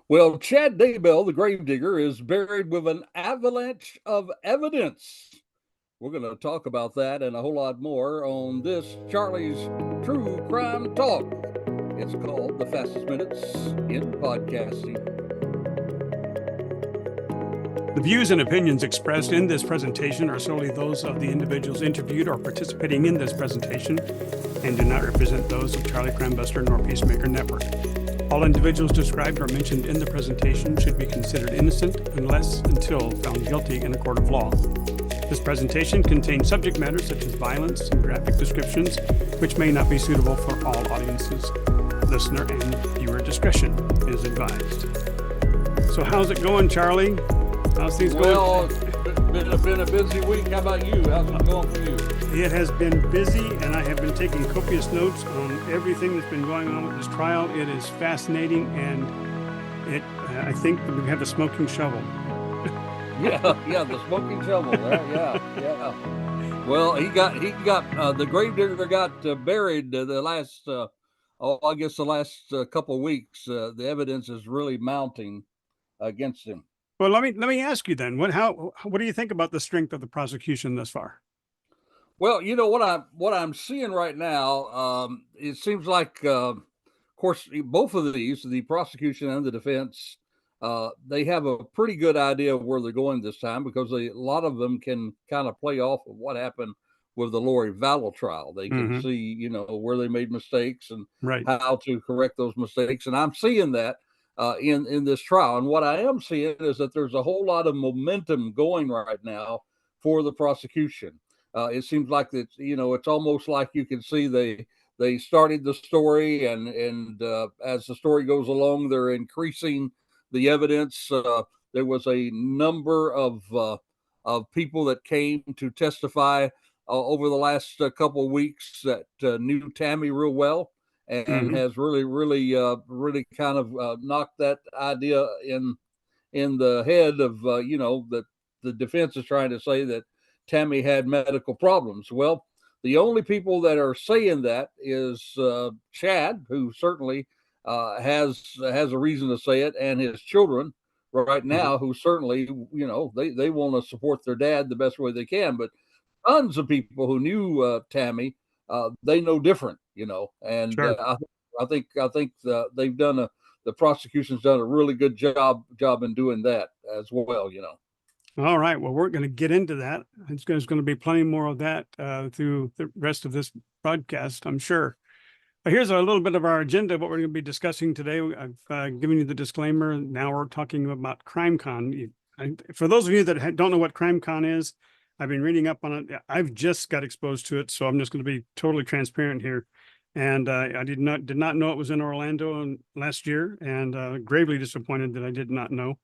Well, Chad Daybell, the gravedigger, is buried with an avalanche of evidence. We're going to talk about that and a whole lot more on this Charlie's True Crime Talk. It's called The Fastest Minutes in Podcasting. The views and opinions expressed in this presentation are solely those of the individuals interviewed or participating in this presentation and do not represent those of Charlie Crime Buster nor Peacemaker Network. All individuals described or mentioned in the presentation should be considered innocent until found guilty in a court of law. This presentation contains subject matter such as violence and graphic descriptions, which may not be suitable for all audiences. Listener and viewer discretion is advised. So how's it going, Charlie? How's things going? Well, it's been a busy week. How about you? How's it going for you? It has been busy, and I have been taking copious notes on everything that's been going on with this trial. It is fascinating, and I think we have a smoking shovel. Yeah, the smoking shovel. Yeah. Well, the gravedigger got buried the last, the last couple of weeks. The evidence is really mounting against him. Well, let me ask you then. What do you think about the strength of the prosecution thus far? Well, you know what I'm seeing right now. It seems like, of course, both of these, the prosecution and the defense, they have a pretty good idea of where they're going this time because a lot of them can kind of play off of what happened with the Lori Vallow trial. They can see, where they made mistakes and how to correct those mistakes. And I'm seeing that in this trial. And what I am seeing is that there's a whole lot of momentum going right now for the prosecution. It seems like it's almost like you can see they started the story, and as the story goes along, they're increasing the evidence. There was a number of people that came to testify over the last couple of weeks that knew Tammy real well and has really kind of knocked that idea in the head of that the defense is trying to say that Tammy had medical problems. Well, the only people that are saying that is Chad, who certainly has a reason to say it, and his children right now, who certainly, they want to support their dad the best way they can. But tons of people who knew Tammy, they know different, and sure. I think they've done the prosecution's done a really good job in doing that as well, All right. Well, we're going to get into that. There's going to be plenty more of that through the rest of this broadcast, I'm sure. But here's a little bit of our agenda, what we're going to be discussing today. I've given you the disclaimer. Now we're talking about CrimeCon. For those of you that don't know what CrimeCon is, I've been reading up on it. I've just got exposed to it, so I'm just going to be totally transparent here. And I did not know it was in Orlando last year, and gravely disappointed that I did not know.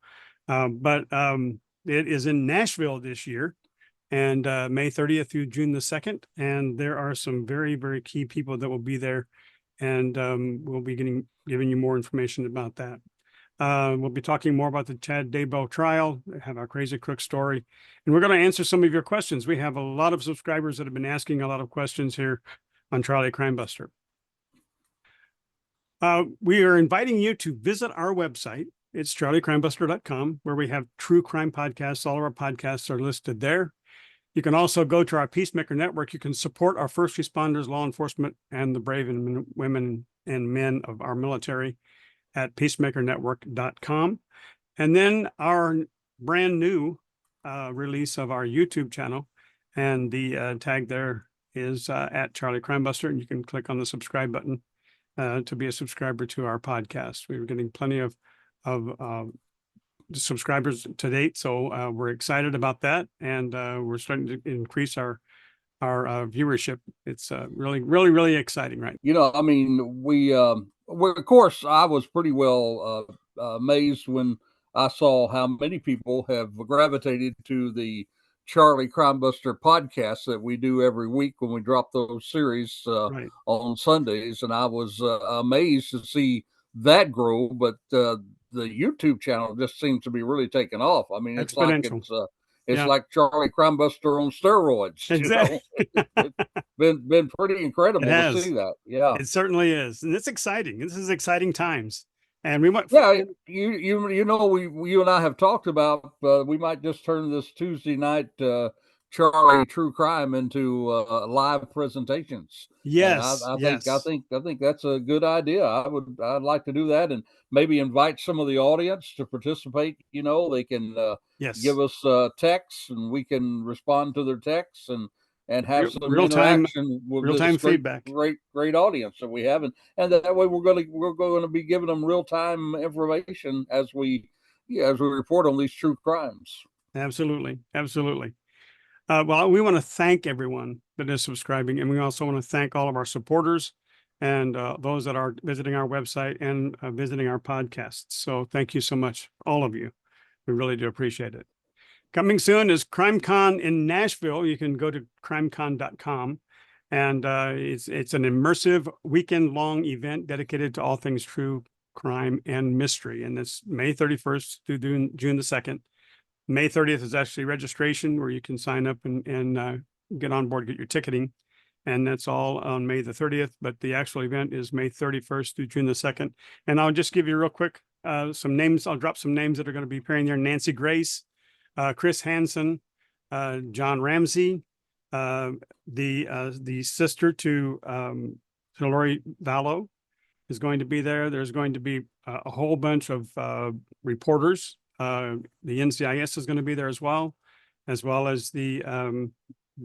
But it is in Nashville this year, and May 30th through June the 2nd. And there are some very, very key people that will be there. And we'll be giving you more information about that. We'll be talking more about the Chad Daybell Trial, have our crazy crook story. And we're going to answer some of your questions. We have a lot of subscribers that have been asking a lot of questions here on Charlie Crime Buster. We are inviting you to visit our website. It's charliecrimebuster.com, where we have true crime podcasts. All of our podcasts are listed there. You can also go to our Peacemaker Network. You can support our first responders, law enforcement, and the brave women and men of our military at peacemakernetwork.com. And then our brand new release of our YouTube channel, and the tag there is at Charlie Crime Buster, and you can click on the subscribe button to be a subscriber to our podcast. We're getting plenty of subscribers to date, so we're excited about that, and we're starting to increase our viewership. It's really exciting, right? I mean, we of course, I was pretty well amazed when I saw how many people have gravitated to the Charlie Crime Buster podcast that we do every week when we drop those series on Sundays, and I was amazed to see that grow. But the YouTube channel just seems to be really taking off. I mean, it's like it's like Charlie Crime Buster on steroids. Exactly. It's been pretty incredible to see that. Yeah, it certainly is, and it's exciting. This is exciting times. And we want, Yeah, you and I have talked about we might just turn this Tuesday night Charlie True Crime into live presentations, and yes, yes, I think that's a good idea. I'd like to do that, and maybe invite some of the audience to participate. They can give yes. us texts, and we can respond to their texts and have some Real time, interaction with real this time feedback. great audience that we have, and that way we're going to be giving them real time information as we report on these true crimes. Absolutely, absolutely. Well, we want to thank everyone that is subscribing, and we also want to thank all of our supporters and those that are visiting our website and visiting our podcasts. So thank you so much, all of you. We really do appreciate it. Coming soon is CrimeCon in Nashville. You can go to crimecon.com, and it's an immersive weekend-long event dedicated to all things true crime and mystery. And it's May 31st through June the 2nd. May 30th is actually registration, where you can sign up and get on board, get your ticketing. And that's all on May the 30th. But the actual event is May 31st through June the 2nd. And I'll just give you real quick some names. I'll drop some names that are going to be appearing there. Nancy Grace, Chris Hansen, John Ramsey, the sister to Lori Vallow is going to be there. There's going to be a whole bunch of reporters. The NCIS is going to be there as well as the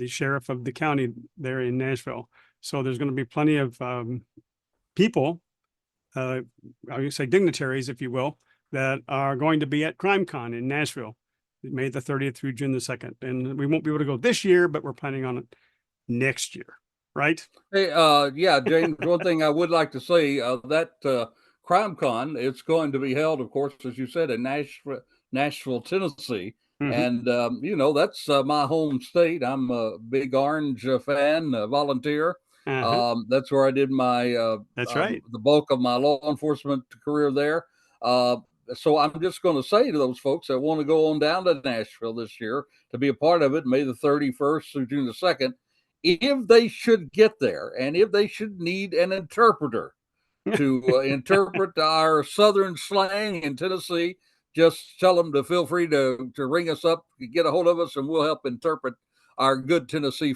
sheriff of the county there in Nashville. So there's going to be plenty of people, I would say dignitaries, if you will, that are going to be at CrimeCon in Nashville, May the 30th through June the 2nd. And we won't be able to go this year, but we're planning on it next year, right? Hey, yeah, James. One thing I would like to say that CrimeCon, it's going to be held, of course, as you said, in Nashville, Tennessee, Mm-hmm. and that's my home state. I'm a big Orange fan, volunteer. Uh-huh. That's where I did my That's right. the bulk of my law enforcement career there. Uh, so I'm just going to say to those folks that want to go on down to Nashville this year to be a part of it, May the 31st through June the 2nd, if they should get there and if they should need an interpreter to interpret our Southern slang in Tennessee, just tell them to feel free to ring us up, get a hold of us, and we'll help interpret our good Tennessee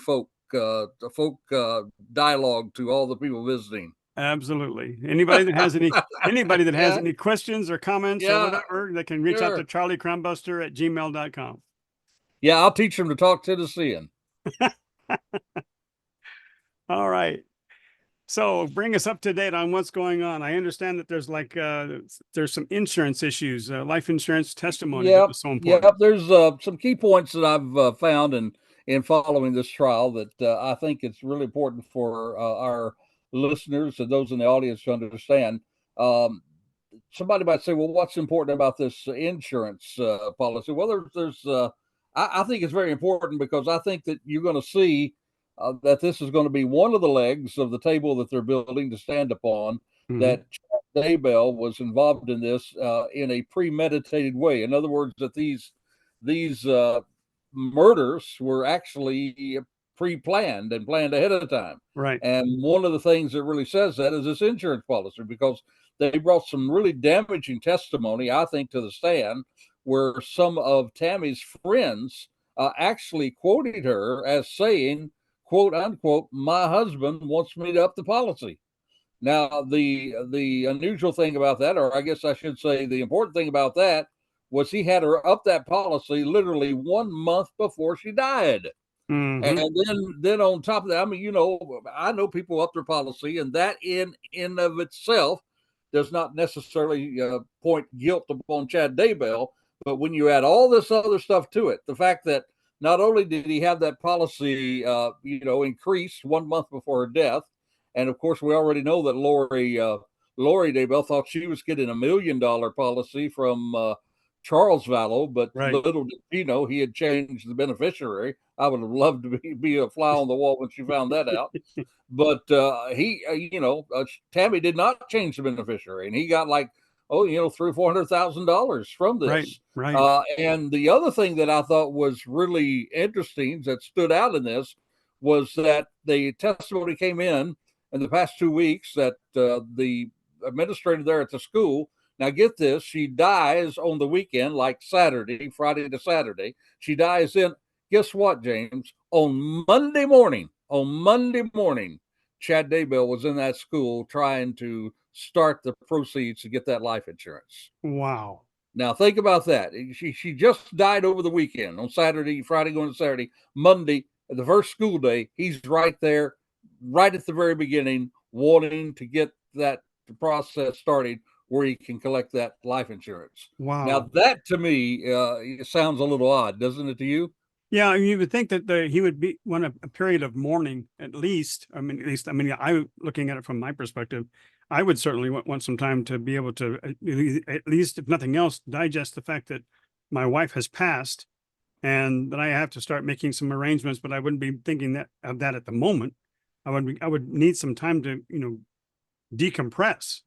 dialogue to all the people visiting. Absolutely. Anybody that has Yeah, any questions or comments or yeah, whatever, they can reach out to sure. charliecrimebuster@gmail.com. Yeah, I'll teach them to talk Tennessean. All right. So bring us up to date on what's going on. I understand that there's some insurance issues, life insurance testimony that Yep, was so yep. important. There's some key points that I've found in following this trial that I think it's really important for our listeners and those in the audience to understand. Um, Somebody might say, "Well, what's important about this insurance policy?" Well, I think it's very important because I think that you're going to see that this is going to be one of the legs of the table that they're building to stand upon. Hmm. That Daybell was involved in this in a premeditated way. In other words, that these murders were actually pre-planned and planned ahead of time. Right. And one of the things that really says that is this insurance policy, because they brought some really damaging testimony, I think, to the stand, where some of Tammy's friends actually quoted her as saying, "quote unquote," "my husband wants me to up the policy." Now, the unusual thing about that, or I guess I should say the important thing about that, was he had her up that policy literally 1 month before she died. Hmm. And then on top of that, I mean, I know people up their policy, and that in of itself does not necessarily point guilt upon Chad Daybell. But when you add all this other stuff to it, the fact that not only did he have that policy, increased 1 month before her death, and of course we already know that Lori Daybell thought she was getting $1 million policy from Charles Vallow, but Right. little did she know he had changed the beneficiary. I would have loved to be a fly on the wall when she found that out. But Tammy did not change the beneficiary, and he got like, $300,000-400,000 from Right. this. Right. And the other thing that I thought was really interesting that stood out in this was that the testimony came in the past 2 weeks that the administrator there at the school Now get this, she dies on the weekend, like Saturday, Friday to Saturday. She dies in, guess what, James? On Monday morning, Chad Daybell was in that school trying to start the proceeds to get that life insurance. Wow. Now think about that. She just died over the weekend on Saturday, Friday going to Saturday, Monday, the first school day. He's right there, right at the very beginning, wanting to get that process started where he can collect that life insurance. Now Wow. that to me sounds a little odd, doesn't it to you? Yeah, you would think that he would want a period of mourning at least. I mean, I looking at it from my perspective, I would certainly want some time to be able to at least, if nothing else, digest the fact that my wife has passed, and that I have to start making some arrangements. But I wouldn't be thinking of that at the moment. I would need some time to decompress.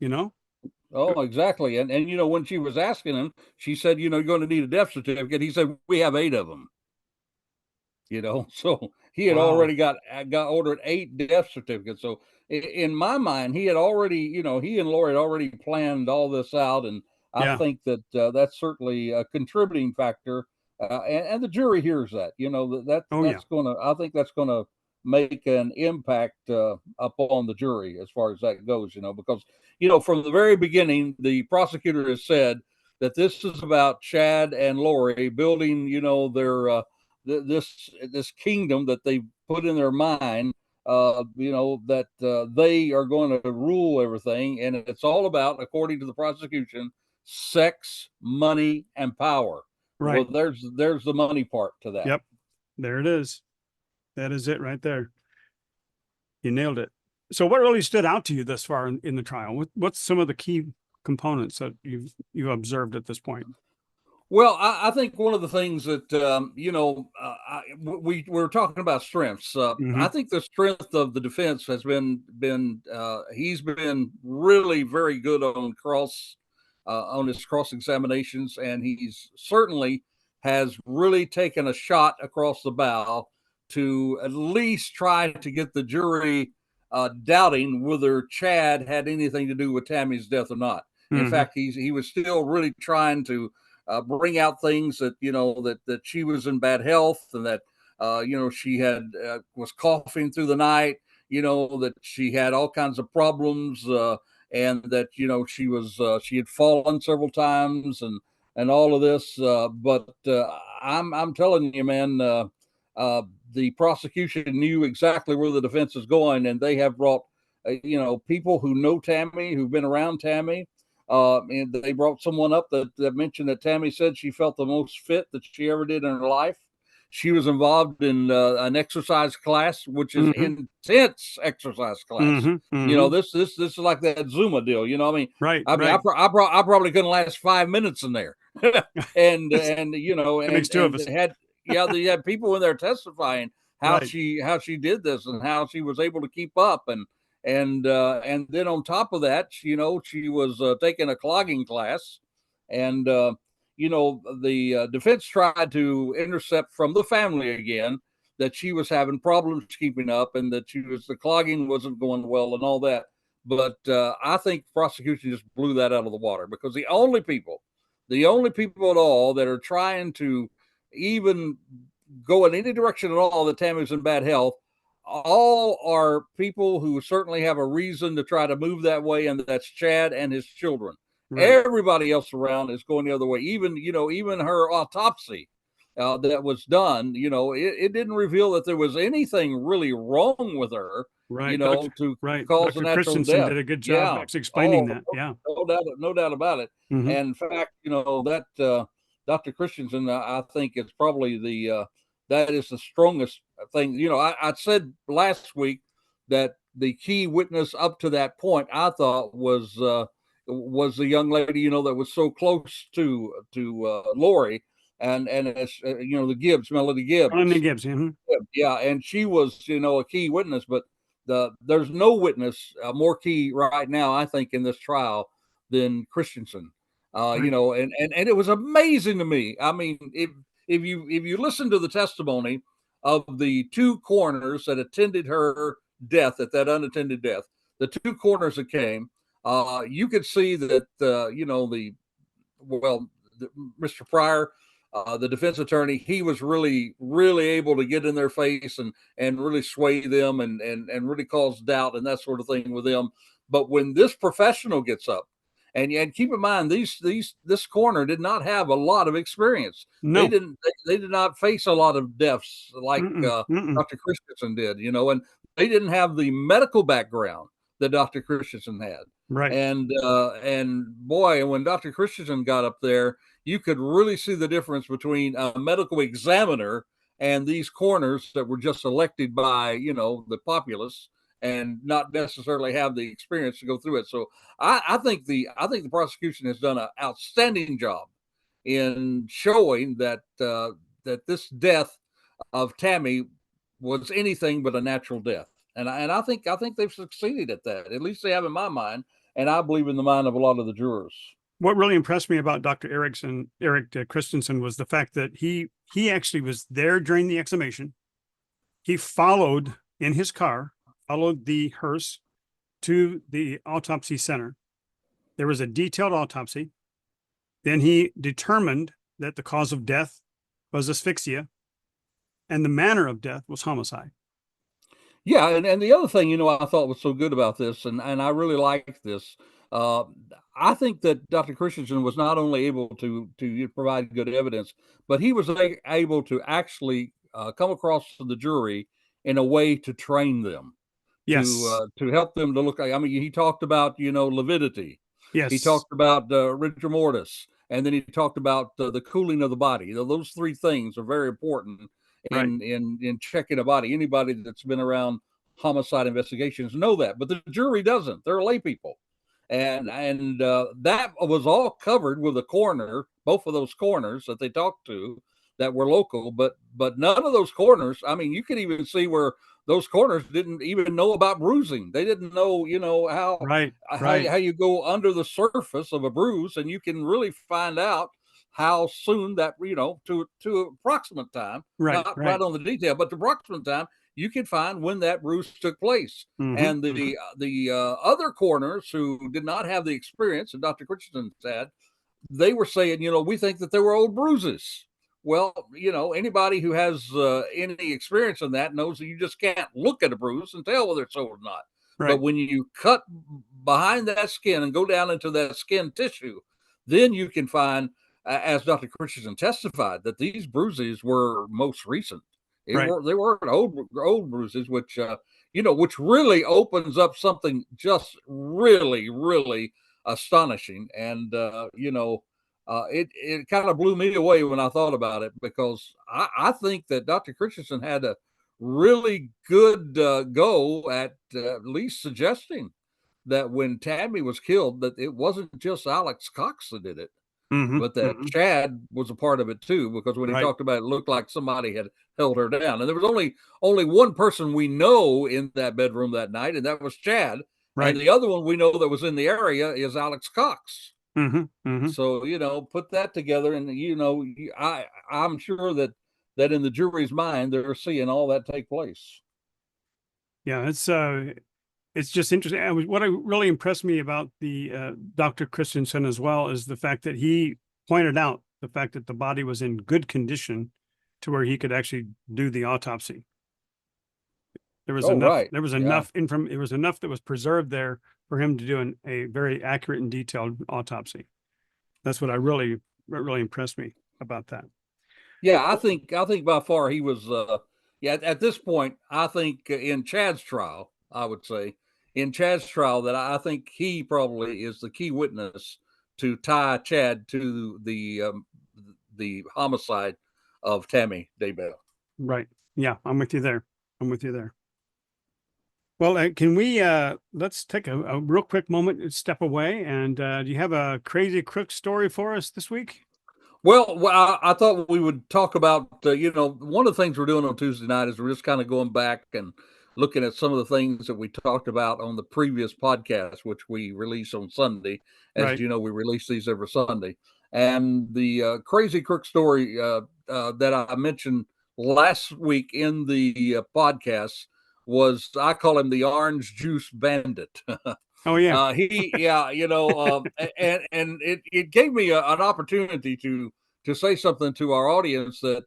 Oh, exactly. And when she was asking him, she said, you're going to need a death certificate. He said, we have 8 of them. So he had Wow. already got ordered 8 death certificates. So in my mind, he had already, he and Lori had already planned all this out, and I Yeah. think that that's certainly a contributing factor. And the jury hears that, Oh yeah. that's gonna, I think that's gonna make an impact upon the jury as far as that goes. Because from the very beginning, the prosecutor has said that this is about Chad and Lori building, their this kingdom that they put in their mind, that they are going to rule everything, and it's all about, according to the prosecution, sex, money, and power. Well, Right. there's the money part to that. Yep. There it is. That is it right there. You nailed it. So what really stood out to you thus far in the trial? What's some of the key components that you've observed at this point? Well, I think one of the things that we were talking about strengths. I Mm-hmm. think the strength of the defense has been he's been really very good on his cross examinations, and he's certainly has really taken a shot across the bow to at least try to get the jury doubting whether Chad had anything to do with Tammy's death or not. In Mm-hmm. fact, he was still really trying to bring out things that that she was in bad health, and that she had was coughing through the night, that she had all kinds of problems, and that she had fallen several times, and all of this. But I'm telling you, man, the prosecution knew exactly where the defense is going, and they have brought people who know Tammy, who've been around Tammy. And they brought someone up that mentioned that Tammy said she felt the most fit that she ever did in her life. She was involved in an exercise class, which is Mm-hmm. intense exercise class. Mm-hmm. Mm-hmm. This is like that Zuma deal. Right. I mean, Right. I probably couldn't last 5 minutes in there, and That makes two of and us. they had people in there testifying how Right. she did this and how she was able to keep up, and then on top of that, she was taking a clogging class, and the defense tried to intercept from the family again that she was having problems keeping up, and that the clogging wasn't going well and all that. But I think prosecution just blew that out of the water, because the only people at all that are trying to even go in any direction at all that Tammy's in bad health, all are people who certainly have a reason to try to move that way, and that's Chad and his children. Right. Everybody else around is going the other way. Even her autopsy that was done, it didn't reveal that there was anything really wrong with her, Right. to Right. cause a Dr. natural Christensen death. did a good job Yeah. actually explaining Oh, that. Yeah. no doubt about it. Mm-hmm. And in fact, that Dr. Christensen, I think, is probably that is the strongest thing. I said last week that the key witness up to that point, I thought, was the young lady, that was so close to Lori, and it's the Gibbs, Melody Melanie Gibbs. Gibbs. Mm-hmm. Yeah, and she was, a key witness, but there's no witness more key right now, I think, in this trial than Christensen. Right. And it was amazing to me. I mean, if you listen to the testimony of the 2 coroners that attended her death, at that unattended death, the 2 coroners that came, you could see that, well, Mr. Pryor, the defense attorney, he was really, really able to get in their face and really sway them and really cause doubt and that sort of thing with them. But when this professional gets up, and keep in mind, this coroner did not have a lot of experience. No. They did not face a lot of deaths like Dr. Christensen did, and they didn't have the medical background that Dr. Christensen had. Right. And boy, when Dr. Christensen got up there, you could really see the difference between a medical examiner and these coroners that were just elected by, the populace and not necessarily have the experience to go through it. So I think the prosecution has done an outstanding job in showing that that this death of Tammy was anything but a natural death. And I think they've succeeded at that. At least they have in my mind, and I believe in the mind of a lot of the jurors. What really impressed me about Dr. Eric Christensen was the fact that he actually was there during the exhumation. He followed in his car, followed the hearse to the autopsy center. There was a detailed autopsy. Then he determined that the cause of death was asphyxia and the manner of death was homicide. Yeah, and the other thing, I thought was so good about this, and I really like this. Uh, I think that Dr. Christensen was not only able to provide good evidence, but he was able to actually come across to the jury in a way to train them, Yes. to help them to look like. I mean, he talked about lividity. Yes. He talked about rigor mortis, and then he talked about the cooling of the body. Those three things are very important in checking a body. Anybody that's been around homicide investigations know that, but the jury doesn't. They're lay people, and that was all covered with the coroner. Both of those coroners that they talked to that were local, but none of those coroners. I mean, you can even see where those coroners didn't even know about bruising. They didn't know, how you go under the surface of a bruise, and you can really find out how soon that, to approximate time, not right on the detail, but the approximate time, you can find when that bruise took place. And the other coroners who did not have the experience, and Dr. Christensen said, they were saying, we think that there were old bruises. Well, anybody who has any experience in that knows that you just can't look at a bruise and tell whether it's old or not. Right. But when you cut behind that skin and go down into that skin tissue, then you can find, as Dr. Christensen testified, that these bruises were most recent. They weren't old bruises, which which really opens up something just really, really astonishing. And it kind of blew me away when I thought about it, because I think that Dr. Christensen had a really good go at least suggesting that when Tammy was killed, that it wasn't just Alex Cox that did it, but that Chad was a part of it too, because when he talked about it, looked like somebody had held her down. And there was only one person we know in that bedroom that night, and that was Chad. And the other one we know that was in the area is Alex Cox. So, put that together, and, I'm sure that in the jury's mind, they're seeing all that take place. Yeah, it's just interesting. What really impressed me about the Dr. Christensen as well is the fact that he pointed out the fact that the body was in good condition to where he could actually do the autopsy. There was enough. There was enough It was enough that was preserved there for him to do a very accurate and detailed autopsy. That's what really impressed me about that. Yeah, I think by far he was. At this point, I think in Chad's trial, I would say in Chad's trial that I think he probably is the key witness to tie Chad to the homicide of Tammy Daybell. Right. Yeah, I'm with you there. Well, can we let's take a real quick moment and step away. And do you have a crazy crook story for us this week? Well, I thought we would talk about, one of the things we're doing on Tuesday night is we're just kind of going back and looking at some of the things that we talked about on the previous podcast, which we release on Sunday. As you know, we release these every Sunday. And the crazy crook story that I mentioned last week in the podcast was, I call him the Orange Juice Bandit. Oh yeah. Yeah, and it gave me an opportunity to say something to our audience that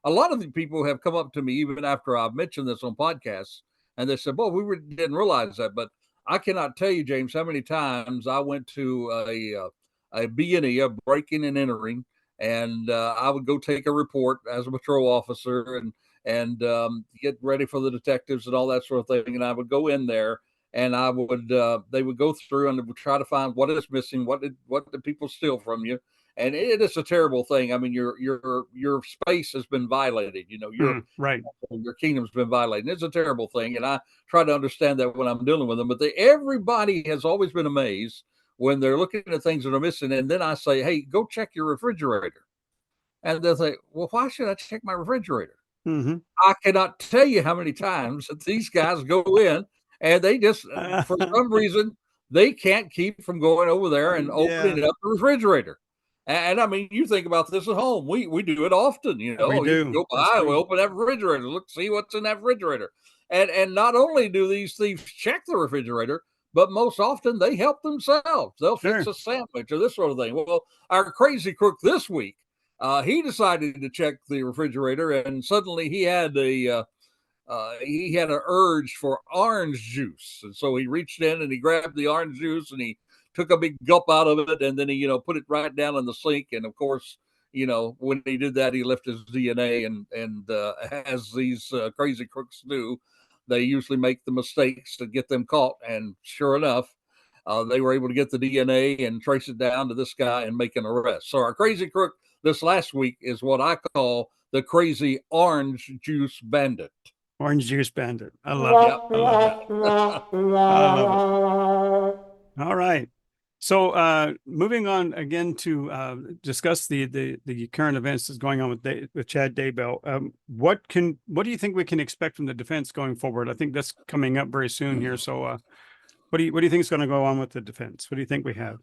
a lot of the people have come up to me even after I've mentioned this on podcasts, and they said, "Well, didn't realize that," but I cannot tell you, James, how many times I went to a B&E, a breaking and entering, and I would go take a report as a patrol officer and get ready for the detectives and all that sort of thing. And I would go in there and I would they would go through and would try to find what is missing, what did people steal from you, and it is a terrible thing. I mean, your space has been violated. You know, Right. your kingdom's been violated. It's a terrible thing, and I try to understand that when I'm dealing with them. But everybody has always been amazed when they're looking at things that are missing, and then I say, "Hey, go check your refrigerator," and they'll say, "Well, why should I check my refrigerator?" Mm-hmm. I cannot tell you how many times that these guys go in and they just, for some reason, they can't keep from going over there and Yeah, opening up the refrigerator. And I mean, you think about this at home. We do it often, you we know. You do. go That's by and we true. open that refrigerator, look, see what's in that refrigerator. And not only do these thieves check the refrigerator, but most often they help themselves. They'll fix Sure. a sandwich or this sort of thing. Well, our crazy crook this week, he decided to check the refrigerator, and suddenly he had an urge for orange juice, and so he reached in and he grabbed the orange juice and he took a big gulp out of it, and then he put it right down in the sink. And of course, when he did that, he left his DNA, and as these crazy crooks do, they usually make the mistakes to get them caught. And sure enough, they were able to get the DNA and trace it down to this guy and make an arrest. So our crazy crook this last week is what I call the crazy orange juice bandit. Orange juice bandit. I love it. Yep. I love it. I love it. All right. So moving on again to discuss the current events that's going on with Chad Daybell. What do you think we can expect from the defense going forward? I think that's coming up very soon here. So what do you think is going to go on with the defense? What do you think we have?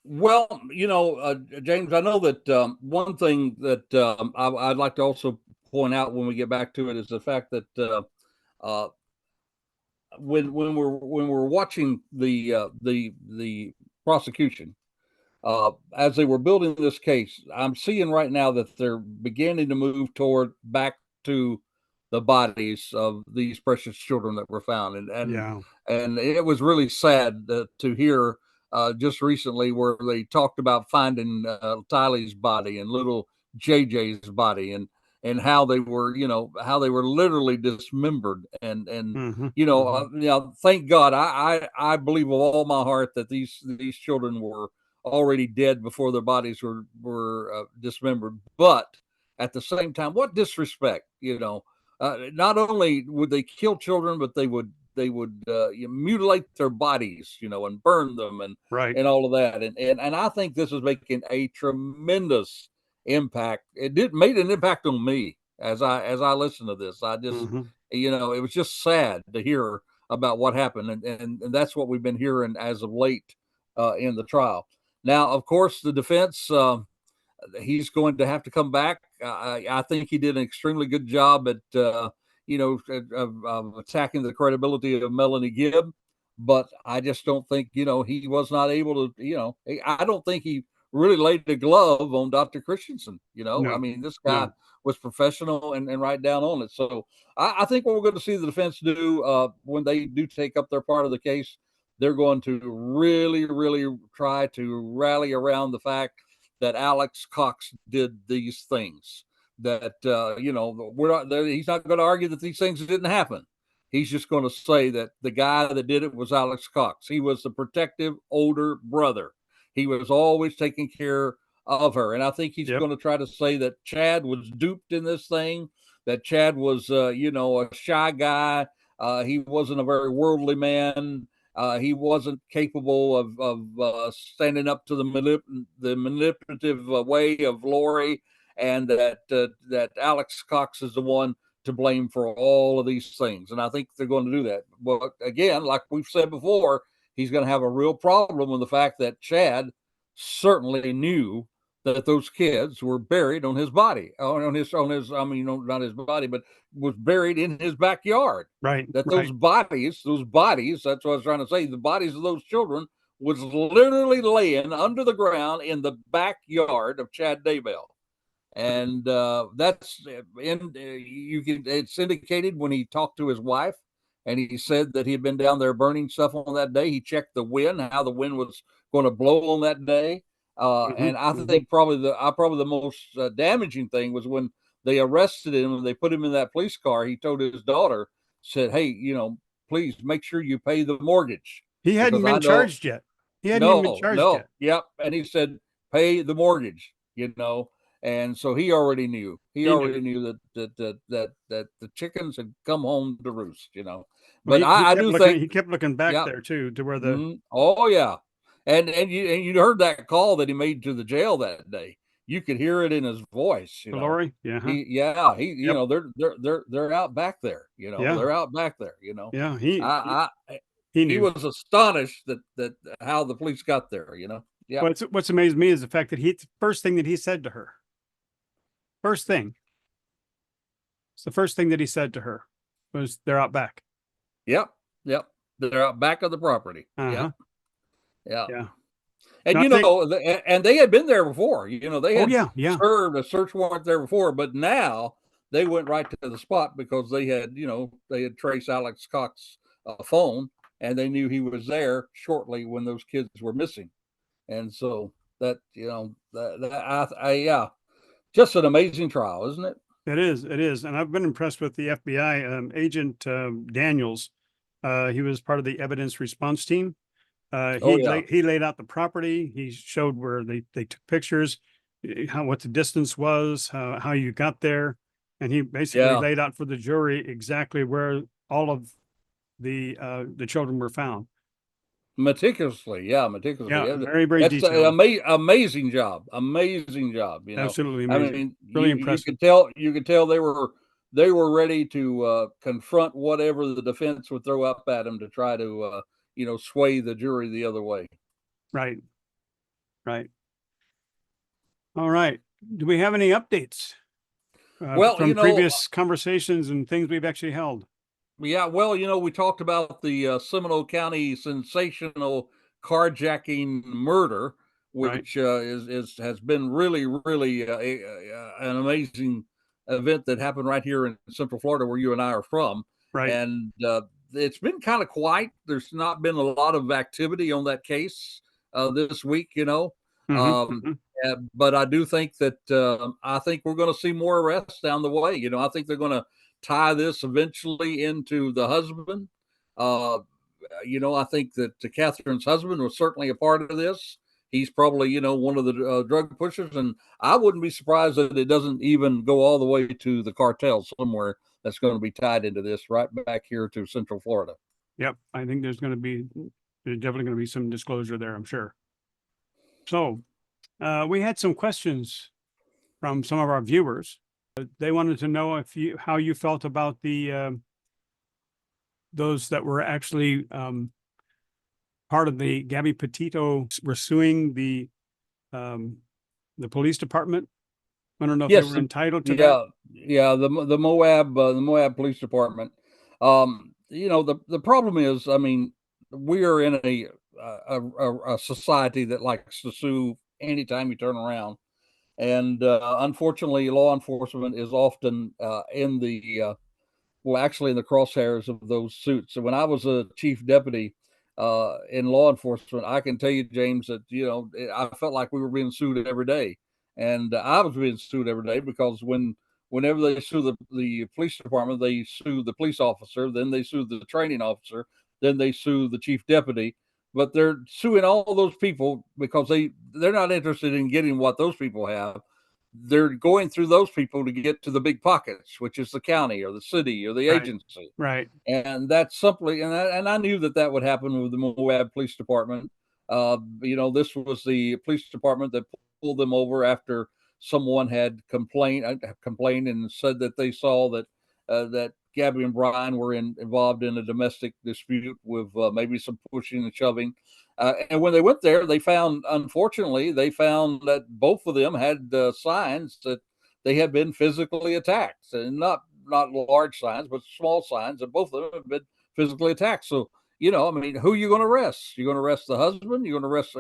Well, James, I know that one thing that I'd like to also point out when we get back to it is the fact that uh, when we're watching the prosecution, as they were building this case, I'm seeing right now that they're beginning to move toward back to the bodies of these precious children that were found, Yeah. and it was really sad to hear just recently where they talked about finding Tylee's body and little JJ's body, and how they were, how they were literally dismembered, and Mm-hmm. Mm-hmm. thank God, I believe with all my heart that these children were already dead before their bodies were dismembered. But at the same time, what disrespect, not only would they kill children, but they would mutilate their bodies, and burn them, and Right. and all of that. And I think this is making a tremendous impact. It did made an impact on me as I listened to this. I just, Mm-hmm. it was just sad to hear about what happened, and that's what we've been hearing as of late in the trial. Now, of course, the defense, he's going to have to come back. I think he did an extremely good job at, of attacking the credibility of Melanie Gibb, but I just don't think, he was not able to, I don't think he really laid the glove on Dr. Christensen. I No. mean, this guy No. was professional and right down on it. So I think what we're going to see the defense do when they do take up their part of the case, they're going to really, really try to rally around the fact that Alex Cox did these things. That he's not going to argue that these things didn't happen. He's just going to say that the guy that did it was Alex Cox. He was the protective older brother. He was always taking care of her, and I think he's Yep. going to try to say that Chad was duped in this thing. That Chad was, a shy guy. He wasn't a very worldly man. He wasn't capable of standing up to the manipulative way of Lori, and that Alex Cox is the one to blame for all of these things. And I think they're going to do that. But again, like we've said before, he's going to have a real problem with the fact that Chad certainly knew that those kids were buried on his body, on his, I mean, not his body, but was buried in his backyard. Right. That Right. those bodies, that's what I was trying to say, the bodies of those children was literally laying under the ground in the backyard of Chad Daybell. And that's in you can it's indicated when he talked to his wife, and he said that he had been down there burning stuff on that day. He checked the wind, how the wind was going to blow on that day. And I think probably the most damaging thing was when they arrested him and they put him in that police car. He told his daughter, said, "Hey, please make sure you pay the mortgage." He hadn't been charged yet. He hadn't even been charged yet. Yep. And he said, "Pay the mortgage," And so he already knew. He already knew that the chickens had come home to roost. But I do think he kept looking back there too, to where the oh yeah, and you heard that call that he made to the jail that day. You could hear it in his voice. Lori, they're out back there. They're out back there. Yeah, he was astonished that how the police got there. Yeah. What's amazed me is the fact that the first thing that he said to her. It's the first thing that he said to her was, "They're out back." Yep. They're out back of the property. Uh-huh. Yeah. And and they had been there before. They had served a search warrant there before, but now they went right to the spot because they had traced Alex Cox's phone, and they knew he was there shortly when those kids were missing. And so that, just an amazing trial, isn't it? It is. And I've been impressed with the FBI agent Daniels. He was part of the evidence response team. He laid out the property. He showed where they took pictures, what the distance was, how you got there. And he basically laid out for the jury exactly where all of the children were found. Meticulously. Yeah, very, very detailed. Amazing job. Absolutely amazing. I mean, really impressive. You could tell they were ready to confront whatever the defense would throw up at them to try to sway the jury the other way. Right. All right. Do we have any updates from previous conversations and things we've actually held? Yeah, well, we talked about the Seminole County sensational carjacking murder, which has been really, really an amazing event that happened right here in Central Florida, where you and I are from. Right. And it's been kind of quiet. There's not been a lot of activity on that case this week, but I do think that I think we're going to see more arrests down the way. I think they're going to tie this eventually into the husband. I think that Catherine's husband was certainly a part of this. He's probably, one of the drug pushers, and I wouldn't be surprised that it doesn't even go all the way to the cartel somewhere that's going to be tied into this right back here to Central Florida. Yep. I think there's definitely going to be some disclosure there, I'm sure. So we had some questions from some of our viewers. They wanted to know how you felt about the those that were actually part of the Gabby Petito were suing the police department. I don't know if they were entitled to that. Yeah, the Moab Police Department. The problem is, I mean, we are in a society that likes to sue anytime you turn around. And unfortunately, law enforcement is often in the crosshairs of those suits. So when I was a chief deputy in law enforcement, I can tell you, James, that I felt like we were being sued every day, and I was being sued every day because whenever they sue the police department, they sue the police officer, then they sue the training officer, then they sue the chief deputy. But they're suing all those people because they're not interested in getting what those people have. They're going through those people to get to the big pockets, which is the county or the city or the agency. Right. And that's simply, and I knew that would happen with the Moab Police Department. This was the police department that pulled them over after someone had complained and said that they saw that Gabby and Brian were involved in a domestic dispute with maybe some pushing and shoving. And when they went there, unfortunately, they found that both of them had signs that they had been physically attacked, and not large signs, but small signs, and both of them have been physically attacked. So, I mean, who are you going to arrest? You're going to arrest the husband? Are you going to arrest the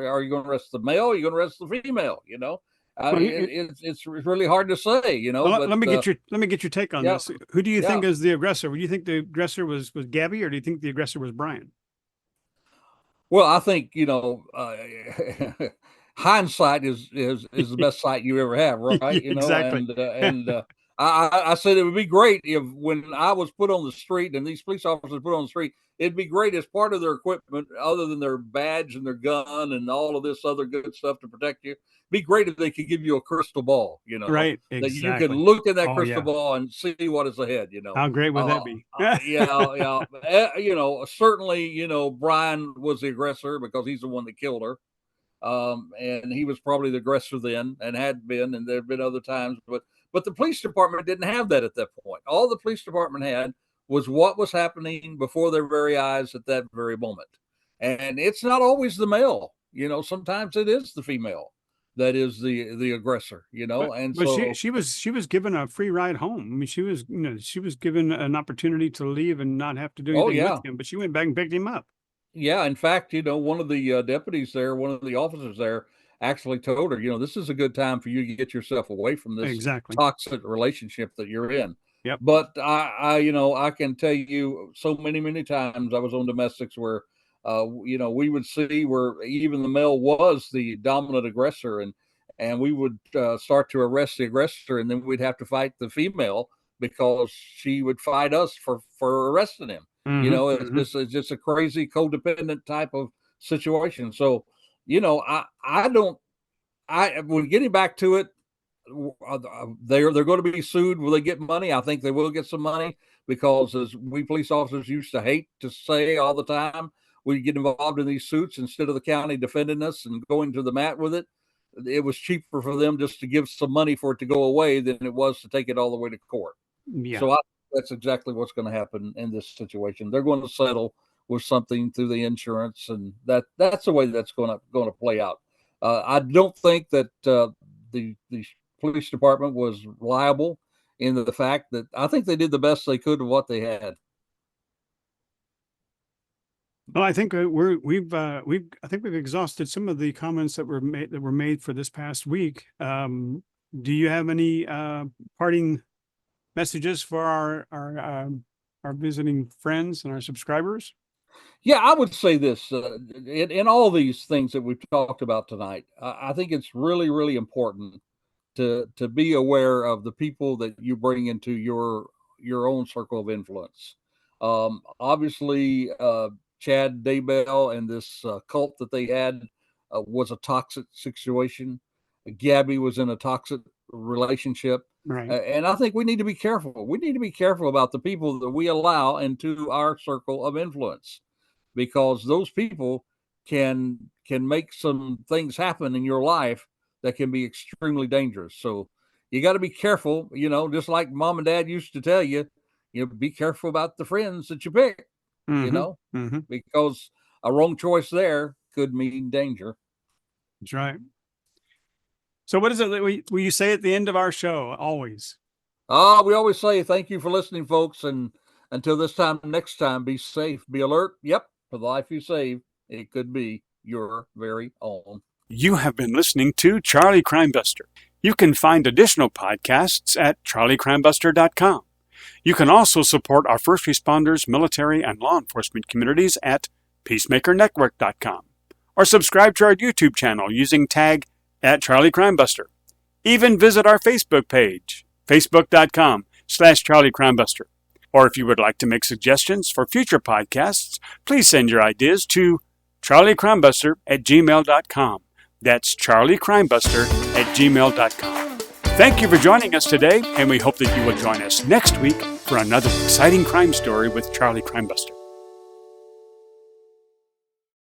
male? Are you going to arrest the female? It's really hard to say, Well, but let me get your take on yeah, this. Who do you yeah. think is the aggressor? Do you think the aggressor was Gabby, or do you think the aggressor was Brian? Well, I think, hindsight is the best sight you ever have, right? Exactly. I said it would be great if, when I was put on the street and these police officers put on the street, it'd be great as part of their equipment, other than their badge and their gun and all of this other good stuff to protect you. Be great if they could give you a crystal ball, Right, that you exactly. can look in that Oh, crystal yeah. ball and see what is ahead. How great would that be? Yeah. Certainly, Brian was the aggressor because he's the one that killed her. And he was probably the aggressor then, and had been, and there have been other times, but the police department didn't have that at that point. All the police department had was what was happening before their very eyes at that very moment. And it's not always the male, sometimes it is the female that is the aggressor, But she was given a free ride home. I mean, she was given an opportunity to leave and not have to do anything with him, but she went back and picked him up. Yeah, in fact, one of the deputies there, one of the officers there, actually told her, this is a good time for you to get yourself away from this Exactly. toxic relationship that you're in. Yep. But I can tell you so many times I was on domestics where, we would see where even the male was the dominant aggressor, and we would start to arrest the aggressor, and then we'd have to fight the female because she would fight us for arresting him. It's just a crazy codependent type of situation. So, when getting back to it, they're going to be sued. Will they get money? I think they will get some money, because, as we police officers used to hate to say all the time, we get involved in these suits instead of the county defending us and going to the mat with it. It was cheaper for them just to give some money for it to go away than it was to take it all the way to court. Yeah. So that's exactly what's going to happen in this situation. They're going to settle with something through the insurance, and that's the way that's going to play out. I don't think that the police department was liable, in the fact that I think they did the best they could with what they had. Well, I think we've exhausted some of the comments that were made for this past week. Do you have any parting messages for our visiting friends and our subscribers? Yeah, I would say this, in all these things that we've talked about tonight, I think it's really, really important to be aware of the people that you bring into your own circle of influence. Obviously, Chad Daybell and this cult that they had was a toxic situation. Gabby was in a toxic relationship. Right. And I think we need to be careful. We need to be careful about the people that we allow into our circle of influence, because those people can make some things happen in your life that can be extremely dangerous. So you got to be careful, just like mom and dad used to tell you, be careful about the friends that you pick, because a wrong choice there could mean danger. That's right. So what is it that we say at the end of our show always? We always say thank you for listening, folks. And until next time, be safe, be alert. Yep. For the life you save, it could be your very own. You have been listening to Charlie Crimebuster. You can find additional podcasts at charliecrimebuster.com. You can also support our first responders, military, and law enforcement communities at peacemakernetwork.com, or subscribe to our YouTube channel using tag @CharlieCrimebuster. Even visit our Facebook page, facebook.com/CharlieCrimebuster. Or if you would like to make suggestions for future podcasts, please send your ideas to charliecrimebuster@gmail.com. That's charliecrimebuster@gmail.com. Thank you for joining us today, and we hope that you will join us next week for another exciting crime story with Charlie Crimebuster.